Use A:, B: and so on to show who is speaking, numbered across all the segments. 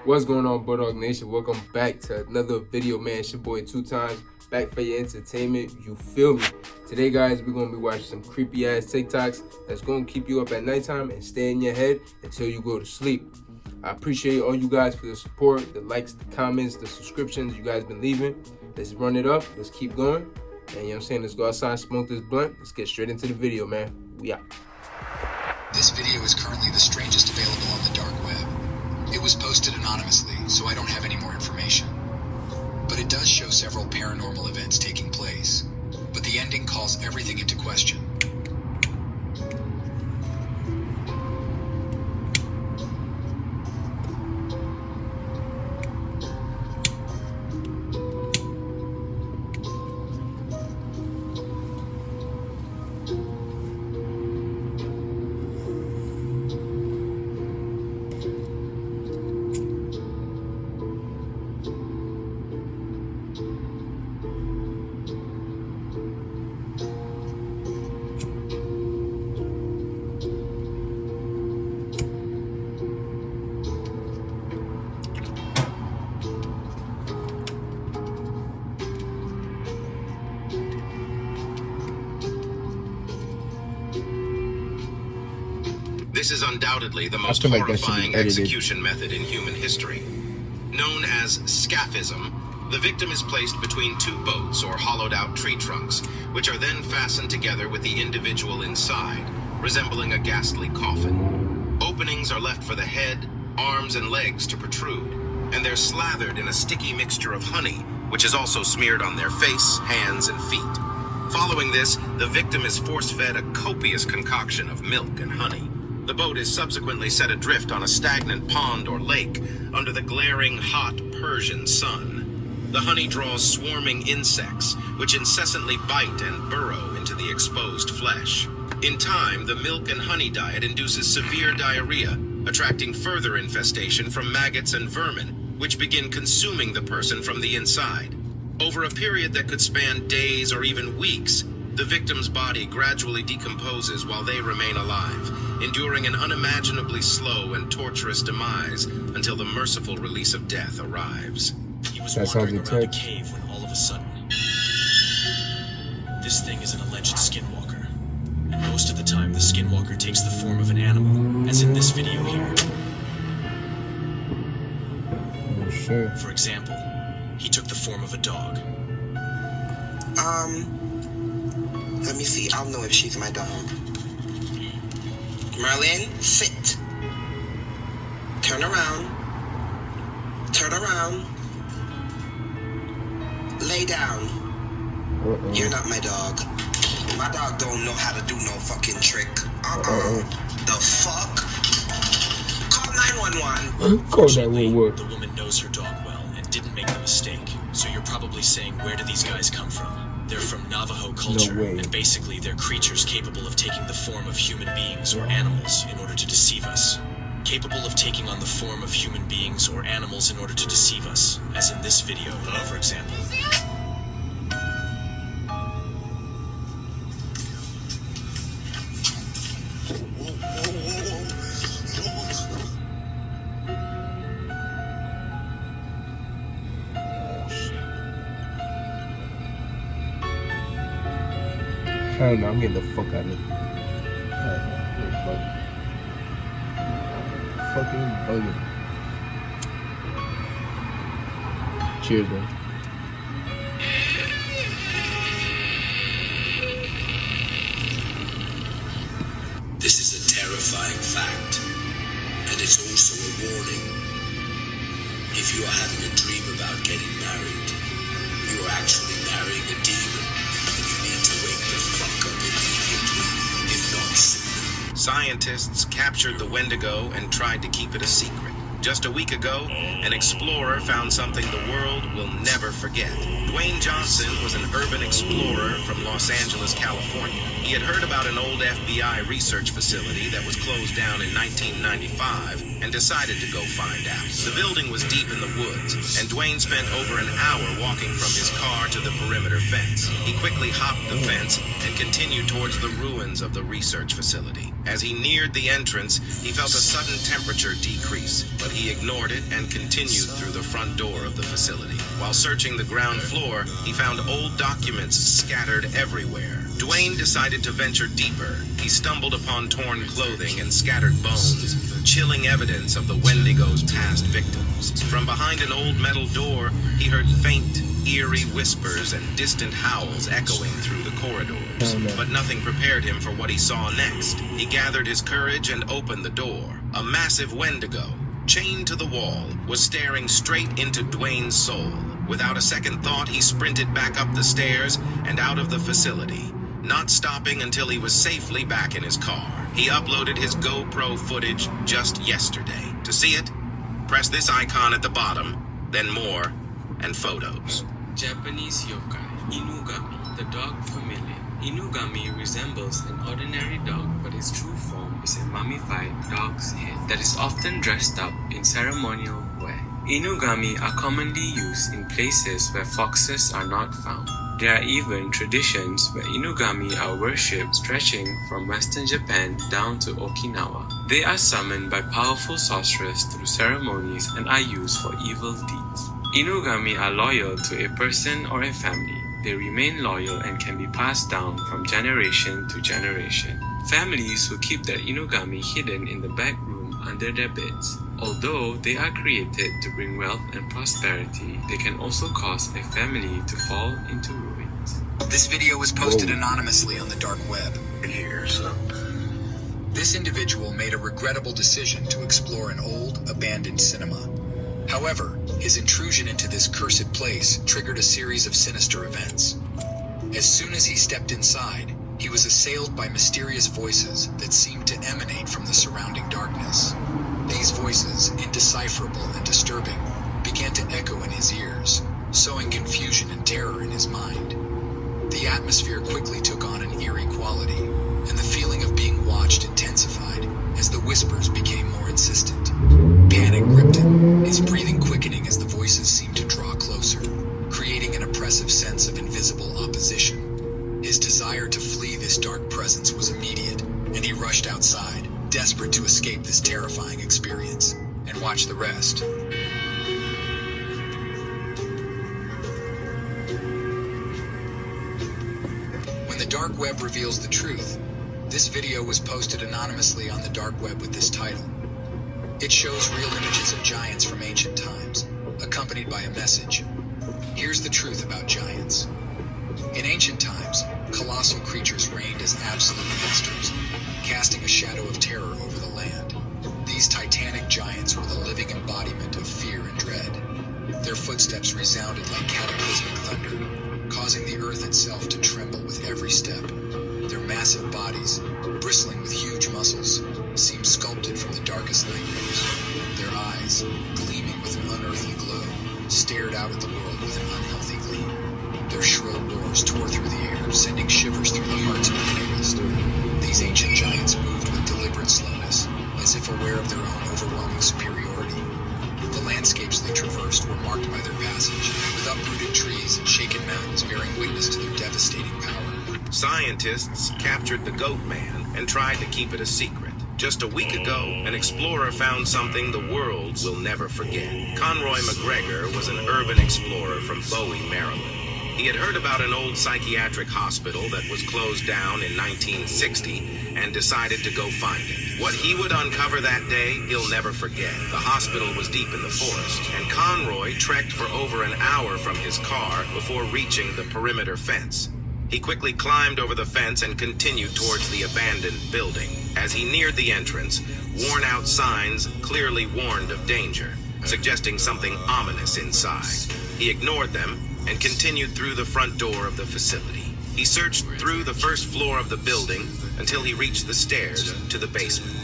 A: What's going on, Bulldog Nation? Welcome back to another video, man. It's your boy 2Times, back for your entertainment. You feel me? Today, guys, we're going to be watching some creepy-ass TikToks that's going to keep you up at nighttime and stay in your head until you go to sleep. I appreciate all you guys for the support, the likes, the comments, the subscriptions you guys been leaving. Let's run it up. Let's keep going. And you know what I'm saying? Let's go outside, smoke this blunt. Let's get straight into the video, man. We out.
B: This video is currently the strangest available on the dark web. It was posted anonymously, so I don't have any more information. But it does show several paranormal events taking place. But the ending calls everything into question.
C: This is undoubtedly the most horrifying execution method in human history. Known as scaphism, the victim is placed between two boats or hollowed-out tree trunks, which are then fastened together with the individual inside, resembling a ghastly coffin. Openings are left for the head, arms, and legs to protrude, and they're slathered in a sticky mixture of honey, which is also smeared on their face, hands, and feet. Following this, the victim is force-fed a copious concoction of milk and honey. The boat is subsequently set adrift on a stagnant pond or lake under the glaring, hot Persian sun. The honey draws swarming insects, which incessantly bite and burrow into the exposed flesh. In time, the milk and honey diet induces severe diarrhea, attracting further infestation from maggots and vermin, which begin consuming the person from the inside. Over a period that could span days or even weeks, the victim's body gradually decomposes while they remain alive, enduring an unimaginably slow and torturous demise until the merciful release of death arrives.
D: He was wandering around a cave when all of a sudden, this thing is an alleged skinwalker. And most of the time, the skinwalker takes the form of an animal, as in this video here.
A: Sure.
D: For example, he took the form of a dog.
E: Let me see. I'll know if she's my dog. Merlin, sit. Turn around. Turn around. Lay down. You're not my dog. My dog don't know how to do no fucking trick. The fuck? Call 911.
A: Call 911.
D: The woman knows her dog well and didn't make the mistake. So you're probably saying, where do these guys come from? They're from Navajo culture, and basically they're creatures capable of taking the form of human beings or animals in order to deceive us. Capable of taking on the form of human beings or animals in order to deceive us, as in this video, for example.
A: Hell no, I'm getting the fuck out of it. Fucking bugging. Cheers, man.
F: This is a terrifying fact, and it's also a warning. If you are having a dream about getting married, you are actually marrying a demon, and you need to wake the fuck up immediately, if not sooner.
C: Scientists captured the Wendigo and tried to keep it a secret. Just a week ago, an explorer found something the world will never forget. Dwayne Johnson was an urban explorer from Los Angeles, California. He He had heard about an old FBI research facility that was closed down in 1995 and decided to go find out. The building was deep in the woods, and Dwayne spent over an hour walking from his car to the perimeter fence. He quickly hopped the fence and continued towards the ruins of the research facility. As he neared the entrance, he felt a sudden temperature decrease, but he ignored it and continued through the front door of the facility. While searching the ground floor, he found old documents scattered everywhere. Dwayne decided to venture deeper. He stumbled upon torn clothing and scattered bones, chilling evidence of the Wendigo's past victims. From behind an old metal door, he heard faint, eerie whispers and distant howls echoing through the corridors. But nothing prepared him for what he saw next. He gathered his courage and opened the door. A massive Wendigo, chained to the wall, was staring straight into Dwayne's soul. Without a second thought, he sprinted back up the stairs and out of the facility, not stopping until he was safely back in his car. He uploaded his GoPro footage just yesterday. To see it, press this icon at the bottom, then more, and photos.
G: Japanese yokai, Inugami, the dog familiar. Inugami resembles an ordinary dog, but its true form is a mummified dog's head that is often dressed up in ceremonial wear. Inugami are commonly used in places where foxes are not found. There are even traditions where Inugami are worshipped stretching from Western Japan down to Okinawa. They are summoned by powerful sorcerers through ceremonies and are used for evil deeds. Inugami are loyal to a person or a family. They remain loyal and can be passed down from generation to generation. Families will keep their Inugami hidden in the back room under their beds. Although they are created to bring wealth and prosperity, they can also cause a family to fall into ruins.
B: This video was posted anonymously on the dark web. This individual made a regrettable decision to explore an old, abandoned cinema. However, his intrusion into this cursed place triggered a series of sinister events. As soon as he stepped inside, he was assailed by mysterious voices that seemed to emanate from the surrounding darkness. These voices, indecipherable and disturbing, began to echo in his ears, sowing confusion and terror in his mind. The atmosphere quickly took on an eerie quality, and the feeling of being watched intensified as the whispers became more insistent. Panic gripped him, his breathing quickening as the voices seemed to draw closer, creating an oppressive sense of invisible opposition. His desire to flee this dark presence was immediate, and he rushed outside, desperate to escape this terrifying experience, and watch the rest. When the dark web reveals the truth, this video was posted anonymously on the dark web with this title. It shows real images of giants from ancient times, accompanied by a message. Here's the truth about giants. In ancient times, colossal creatures reigned as absolute masters, casting a shadow of terror over the land. These titanic giants were the living embodiment of fear and dread. Their footsteps resounded like cataclysmic thunder, causing the earth itself to tremble with every step. Their massive bodies, bristling with huge muscles, seemed sculpted from the darkest nightmares. Their eyes, gleaming with an unearthly glow, stared out at the world with an unhealthy gleam. Their shrill roars tore through the air, sending shivers through the hearts of the bravest. These ancient giants moved with deliberate slowness, as if aware of their own overwhelming superiority. The landscapes they traversed were marked by their passage, with uprooted trees and shaken mountains bearing witness to their devastating power.
C: Scientists captured the Goat Man and tried to keep it a secret. Just a week ago, an explorer found something the world will never forget. Conroy McGregor was an urban explorer from Bowie, Maryland. He had heard about an old psychiatric hospital that was closed down in 1960 and decided to go find it. What he would uncover that day, he'll never forget. The hospital was deep in the forest, and Conroy trekked for over an hour from his car before reaching the perimeter fence. He quickly climbed over the fence and continued towards the abandoned building. As he neared the entrance, worn-out signs clearly warned of danger, suggesting something ominous inside. He ignored them and continued through the front door of the facility. He searched through the first floor of the building until he reached the stairs to the basement.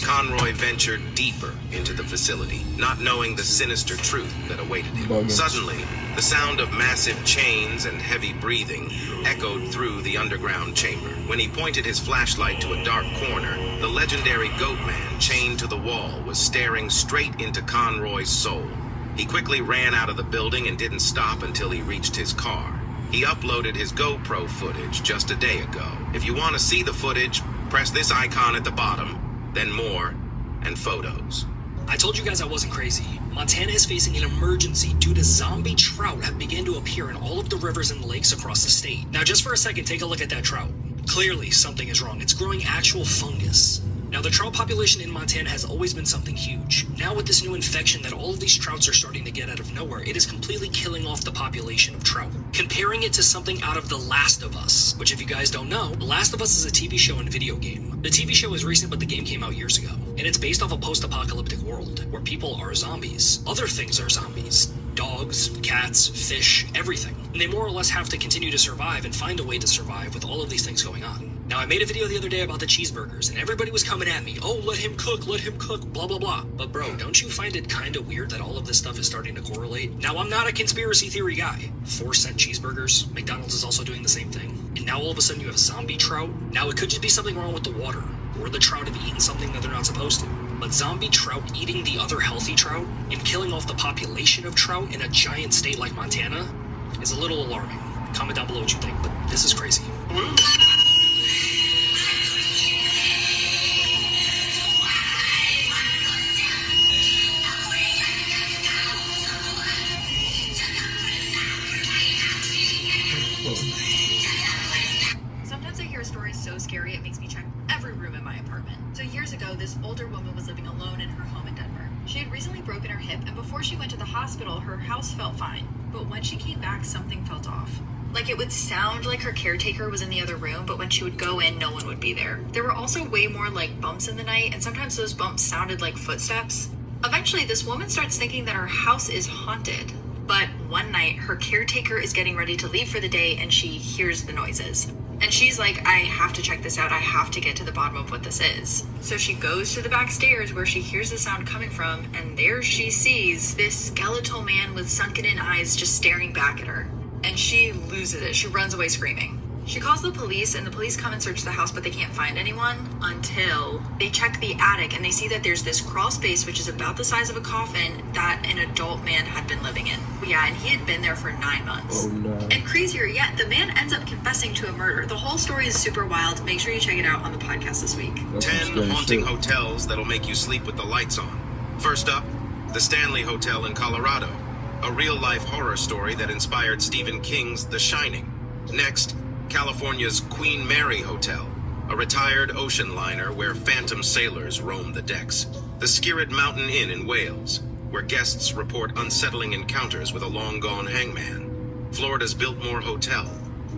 C: Conroy ventured deeper into the facility, not knowing the sinister truth that awaited him. Suddenly, the sound of massive chains and heavy breathing echoed through the underground chamber. When he pointed his flashlight to a dark corner, the legendary goat man chained to the wall was staring straight into Conroy's soul. He quickly ran out of the building and didn't stop until he reached his car. He uploaded his GoPro footage just a day ago. If you want to see the footage, press this icon at the bottom, then more, and photos.
H: I told you guys I wasn't crazy. Montana is facing an emergency due to zombie trout have begun to appear in all of the rivers and lakes across the state. Now just for a second, take a look at that trout. Clearly something is wrong. It's growing actual fungus. Now the trout population in Montana has always been something huge. Now with this new infection that all of these trouts are starting to get out of nowhere, it is completely killing off the population of trout. Comparing it to something out of The Last of Us, which if you guys don't know, The Last of Us is a TV show and video game. The TV show is recent, but the game came out years ago. And it's based off a post-apocalyptic world where people are zombies. Other things are zombies. Dogs, cats, fish, everything. And they more or less have to continue to survive and find a way to survive with all of these things going on. Now, I made a video the other day about the cheeseburgers, and everybody was coming at me. Oh, let him cook, blah, blah, blah. But bro, don't you find it kind of weird that all of this stuff is starting to correlate? Now, I'm not a conspiracy theory guy. 4-cent cheeseburgers, McDonald's is also doing the same thing. And now all of a sudden you have zombie trout. Now, it could just be something wrong with the water, or the trout have eaten something that they're not supposed to. But zombie trout eating the other healthy trout and killing off the population of trout in a giant state like Montana is a little alarming. Comment down below what you think, but this is crazy.
I: Sometimes I hear a story so scary it makes me check every room in my apartment. So years ago, this older woman was living alone in her home in Denver. She had recently broken her hip, and before she went to the hospital, her house felt fine. But when she came back, something felt off. Like it would sound like her caretaker was in the other room, but when she would go in, no one would be there. There were also way more like bumps in the night, and sometimes those bumps sounded like footsteps. Eventually, this woman starts thinking that her house is haunted. But one night, her caretaker is getting ready to leave for the day, and she hears the noises. And she's like, I have to check this out. I have to get to the bottom of what this is. So she goes to the back stairs where she hears the sound coming from, and there she sees this skeletal man with sunken in eyes just staring back at her. And she loses it. She runs away screaming. She calls the police, and the police come and search the house, but they can't find anyone until they check the attic, and they see that there's this crawl space, which is about the size of a coffin, that an adult man had been living in. Yeah, and he had been there for 9 months.
A: Oh, no.
I: And crazier yet, the man ends up confessing to a murder. The whole story is super wild. Make sure you check it out on the podcast this week.
C: 10 haunting hotels that'll make you sleep with the lights on. First up, the Stanley Hotel in Colorado, a real-life horror story that inspired Stephen King's The Shining. Next, California's Queen Mary Hotel, a retired ocean liner where phantom sailors roam the decks. The Skirrid Mountain Inn in Wales, where guests report unsettling encounters with a long-gone hangman. Florida's Biltmore Hotel,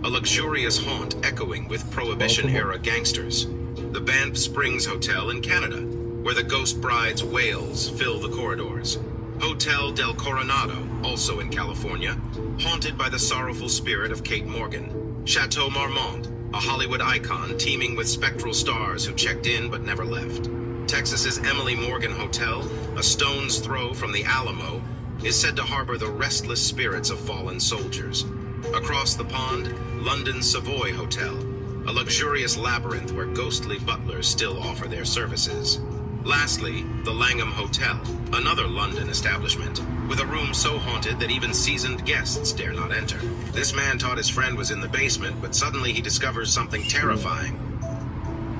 C: a luxurious haunt echoing with Prohibition-era gangsters. The Banff Springs Hotel in Canada, where the ghost bride's wails fill the corridors. Hotel del Coronado, also in California, haunted by the sorrowful spirit of Kate Morgan. Chateau Marmont, a Hollywood icon teeming with spectral stars who checked in but never left. Texas's Emily Morgan Hotel, a stone's throw from the Alamo, is said to harbor the restless spirits of fallen soldiers. Across the pond, London's Savoy Hotel, a luxurious labyrinth where ghostly butlers still offer their services. Lastly, the Langham Hotel, another London establishment, with a room so haunted that even seasoned guests dare not enter. This man thought his friend was in the basement, but suddenly he discovers something terrifying.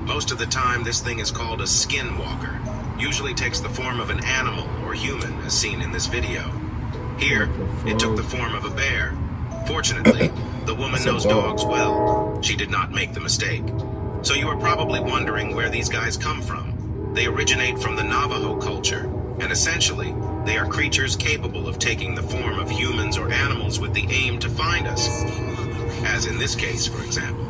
C: Most of the time, this thing is called a skinwalker. Usually takes the form of an animal or human, as seen in this video. Here, it took the form of a bear. Fortunately, the woman knows dogs well. She did not make the mistake. So you are probably wondering where these guys come from. They originate from the Navajo culture, and essentially, they are creatures capable of taking the form of humans or animals with the aim to find us, as in this case, for example.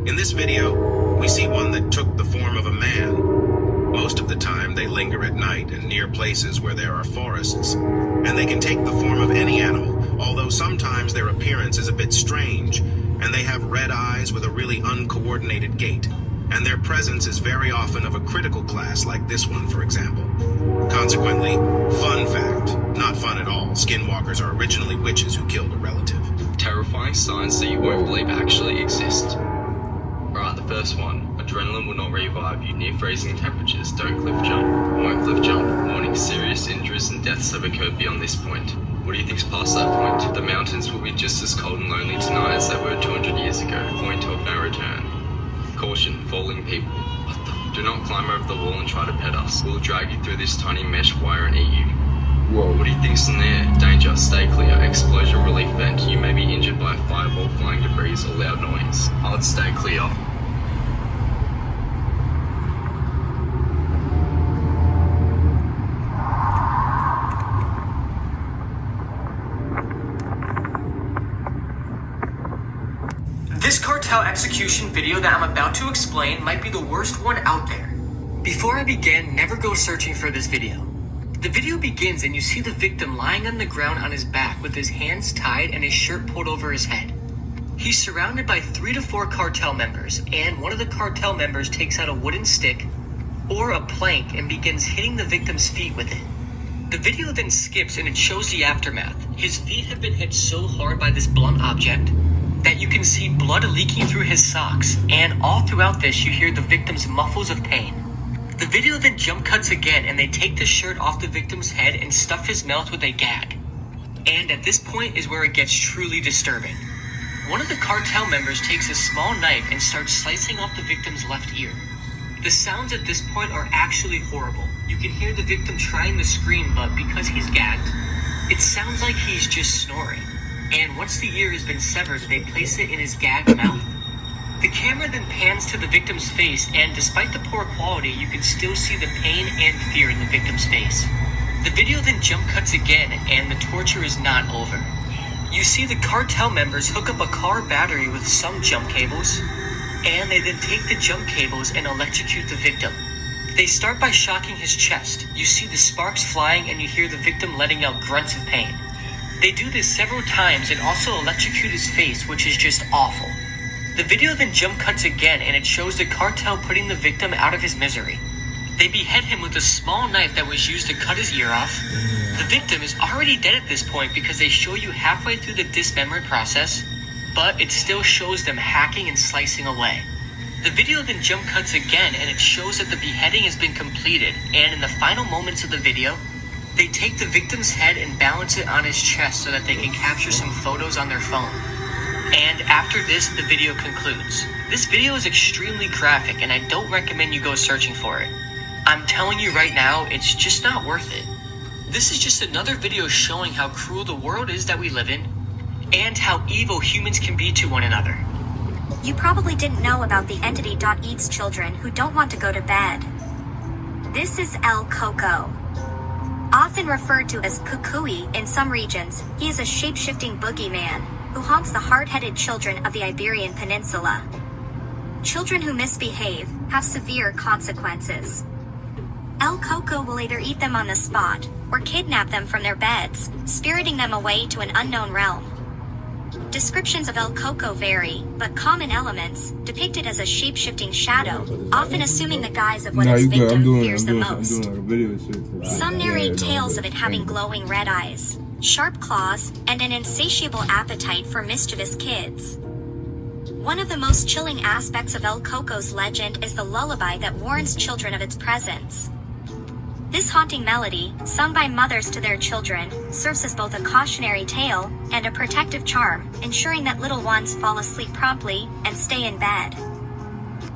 C: In this video, we see one that took the form of a man. Most of the time, they linger at night and near places where there are forests, and they can take the form of any animal, although sometimes their appearance is a bit strange, and they have red eyes with a really uncoordinated gait. and their presence is very often of a critical class like this one, for example. Consequently, fun fact, not fun at all, skinwalkers are originally witches who killed a relative.
J: Terrifying signs that you won't believe actually exist. Alright, the first one. Adrenaline will not revive you near freezing temperatures. Don't cliff jump. Won't cliff jump. Warning, serious injuries and deaths have occurred beyond this point. What do you think's past that point? The mountains will be just as cold and lonely tonight as they were 200 years ago. Point of no return. Caution, falling people. Do not climb over the wall and try to pet us. We'll drag you through this tiny mesh wire and eat you.
A: Whoa.
J: What do you think's in there? Danger, stay clear. Explosion relief vent. You may be injured by a fireball, flying debris, or loud noise. I would stay clear.
K: This cartel execution video that I'm about to explain might be the worst one out there. Before I begin, never go searching for this video. The video begins and you see the victim lying on the ground on his back with his hands tied and his shirt pulled over his head. He's surrounded by 3 to 4 cartel members, and one of the cartel members takes out a wooden stick or a plank and begins hitting the victim's feet with it. The video then skips and it shows the aftermath. His feet have been hit so hard by this blunt object that you can see blood leaking through his socks, and all throughout this you hear the victim's muffles of pain. The video then jump cuts again and they take the shirt off the victim's head and stuff his mouth with a gag. And at this point is where it gets truly disturbing. One of the cartel members takes a small knife and starts slicing off the victim's left ear. The sounds at this point are actually horrible. You can hear the victim trying to scream, but because he's gagged, it sounds like he's just snoring. And once the ear has been severed, they place it in his gagged mouth. The camera then pans to the victim's face, and despite the poor quality, you can still see the pain and fear in the victim's face. The video then jump cuts again, and the torture is not over. You see the cartel members hook up a car battery with some jump cables, and they then take the jump cables and electrocute the victim. They start by shocking his chest. You see the sparks flying, and you hear the victim letting out grunts of pain. They do this several times and also electrocute his face, which is just awful. The video then jump cuts again and it shows the cartel putting the victim out of his misery. They behead him with a small knife that was used to cut his ear off. The victim is already dead at this point because they show you halfway through the dismemberment process, but it still shows them hacking and slicing away. The video then jump cuts again and it shows that the beheading has been completed, and in the final moments of the video, they take the victim's head and balance it on his chest so that they can capture some photos on their phone. And after this, the video concludes. This video is extremely graphic and I don't recommend you go searching for it. I'm telling you right now, it's just not worth it. This is just another video showing how cruel the world is that we live in, and how evil humans can be to one another.
L: You probably didn't know about the entity that eats children who don't want to go to bed. This is El Coco. Often referred to as Kukui in some regions, he is a shape-shifting boogeyman who haunts the hard-headed children of the Iberian Peninsula. Children who misbehave have severe consequences. El Coco will either eat them on the spot or kidnap them from their beds, spiriting them away to an unknown realm. Descriptions of El Coco vary, but common elements, depicted as a shape-shifting shadow, often assuming the guise of what its victim fears the most. Some narrate tales of it having glowing red eyes, sharp claws, and an insatiable appetite for mischievous kids. One of the most chilling aspects of El Coco's legend is the lullaby that warns children of its presence. This haunting melody, sung by mothers to their children, serves as both a cautionary tale and a protective charm, ensuring that little ones fall asleep promptly and stay in bed.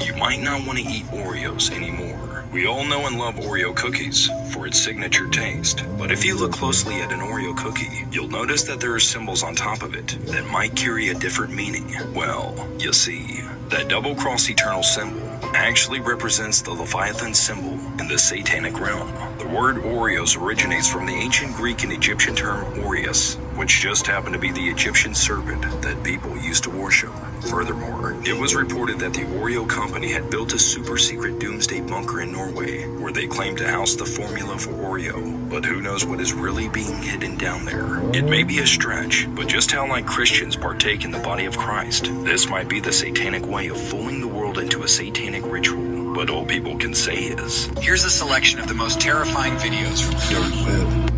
M: You might not want to eat Oreos anymore. We all know and love Oreo cookies for its signature taste. But if you look closely at an Oreo cookie, you'll notice that there are symbols on top of it that might carry a different meaning. Well, you see, that double-cross eternal symbol actually represents the Leviathan symbol in the satanic realm. The word Oreos originates from the ancient Greek and Egyptian term Aureus, which just happened to be the Egyptian serpent that people used to worship. Furthermore, it was reported that the Oreo company had built a super secret doomsday bunker in Norway, where they claimed to house the formula for Oreo. But who knows what is really being hidden down there? It may be a stretch, but just how like Christians partake in the body of Christ, this might be the satanic way of fooling the world into a satanic ritual. But all people can say is,
B: here's a selection of the most terrifying videos from the dark web.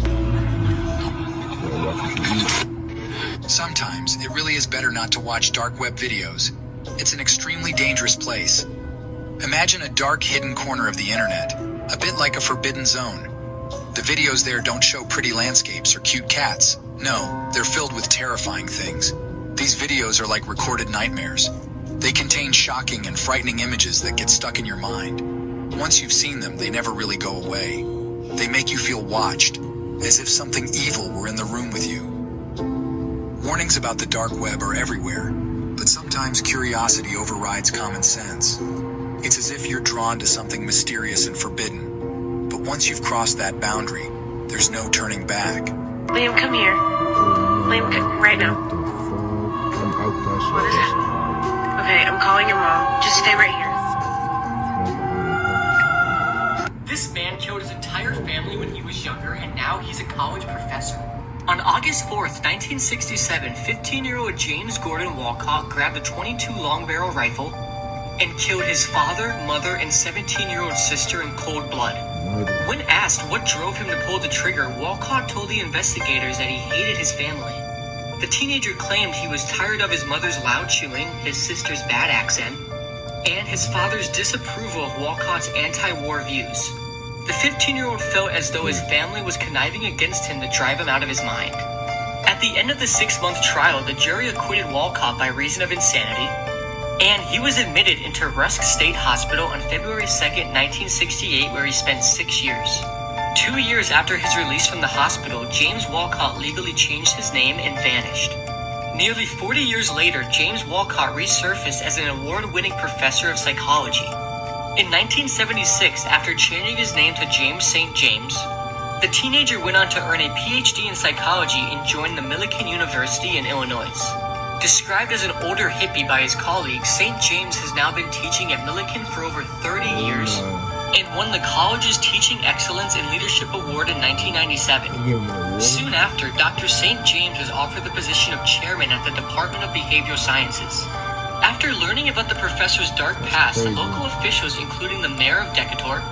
B: Sometimes it really is better not to watch dark web videos. It's an extremely dangerous place. Imagine a dark hidden corner of the internet, a bit like a forbidden zone. The videos there don't show pretty landscapes or cute cats. No, they're filled with terrifying things. These videos are like recorded nightmares. They contain shocking and frightening images that get stuck in your mind. Once you've seen them, they never really go away. They make you feel watched, as if something evil were in the room with you. Warnings about the dark web are everywhere, but sometimes curiosity overrides common sense. It's as if you're drawn to something mysterious and forbidden. But once you've crossed that boundary, there's no turning back.
N: Liam, come here. Liam, right now. What is it? Okay, I'm calling your mom. Just stay right here.
K: This man killed his entire family when he was younger, and now he's a college professor. On August 4th, 1967, 15-year-old James Gordon Walcott grabbed a .22 long barrel rifle and killed his father, mother, and 17-year-old sister in cold blood. When asked what drove him to pull the trigger, Walcott told the investigators that he hated his family. The teenager claimed he was tired of his mother's loud chewing, his sister's bad accent, and his father's disapproval of Walcott's anti-war views. The 15-year-old felt as though his family was conniving against him to drive him out of his mind. At the end of the 6-month trial, the jury acquitted Walcott by reason of insanity, and he was admitted into Rusk State Hospital on February 2nd, 1968, where he spent 6 years. 2 years after his release from the hospital, James Walcott legally changed his name and vanished. Nearly 40 years later, James Walcott resurfaced as an award-winning professor of psychology. In 1976, after changing his name to James St. James, the teenager went on to earn a PhD in psychology and joined the Millikan University in Illinois. Described as an older hippie by his colleagues, St. James has now been teaching at Millikan for over 30 years and won the college's Teaching Excellence and Leadership Award in 1997. Soon after, Dr. St. James was offered the position of chairman at the Department of Behavioral Sciences. After learning about the professor's dark past, the local officials, including the mayor of Decatur,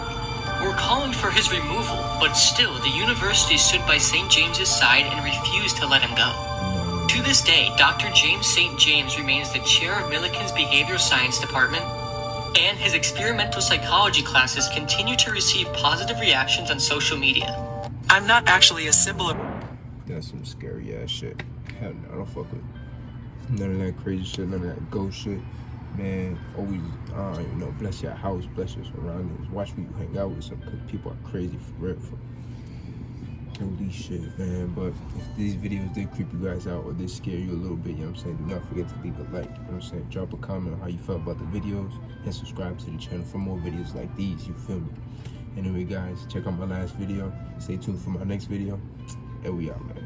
K: were calling for his removal, but still, the university stood by St. James's side and refused to let him go. To this day, Dr. James St. James remains the chair of Millikan's Behavioral Science Department, and his experimental psychology classes continue to receive positive reactions on social media. I'm not actually a symbol of...
A: That's some scary ass shit. Hell no, I don't fuck with none of that crazy shit, none of that ghost shit. Man, always, I don't even know, bless your house, bless your surroundings. Watch who you hang out with, because people are crazy for real. Holy shit, man. But if these videos did creep you guys out or they scare you a little bit, you know what I'm saying, do not forget to leave a like, you know what I'm saying, drop a comment on how you felt about the videos, and subscribe to the channel for more videos like these, you feel me? Anyway guys, check out my last video, stay tuned for my next video, and we out, man.